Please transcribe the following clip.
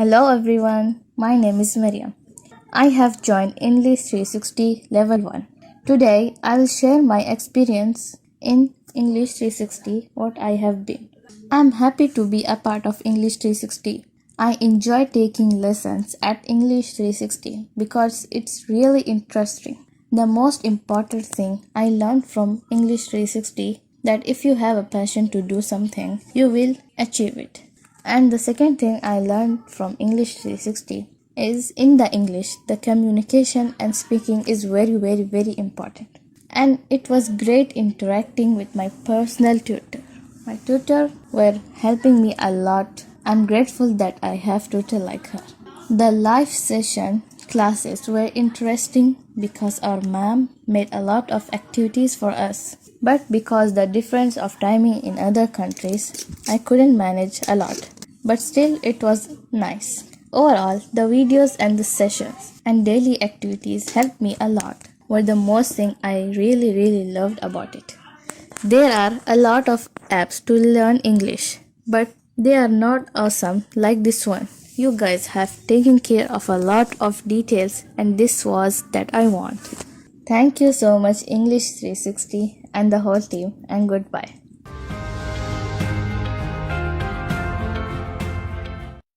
Hello everyone, my name is Maryam. I have joined English 360 Level 1. Today I will share my experience in English 360, what I have been. I am happy to be a part of English 360. I enjoy taking lessons at English 360 because it's really interesting. The most important thing I learned from English 360 that if you have a passion to do something, you will achieve it. And the second thing I learned from English 360 is in the English, the communication and speaking is very important. And it was great interacting with my personal tutor. My tutor were helping me a lot. I'm grateful that I have tutor like her. The live session classes were interesting because our ma'am made a lot of activities for us. But because the difference of timing in other countries, I couldn't manage a lot. But still it was nice. Overall, the videos and the sessions and daily activities helped me a lot. Were the most thing I really loved about it. There are a lot of apps to learn English, but they are not awesome like this one. You guys have taken care of a lot of details and this was that I wanted. Thank you so much English 360 and the whole team and goodbye.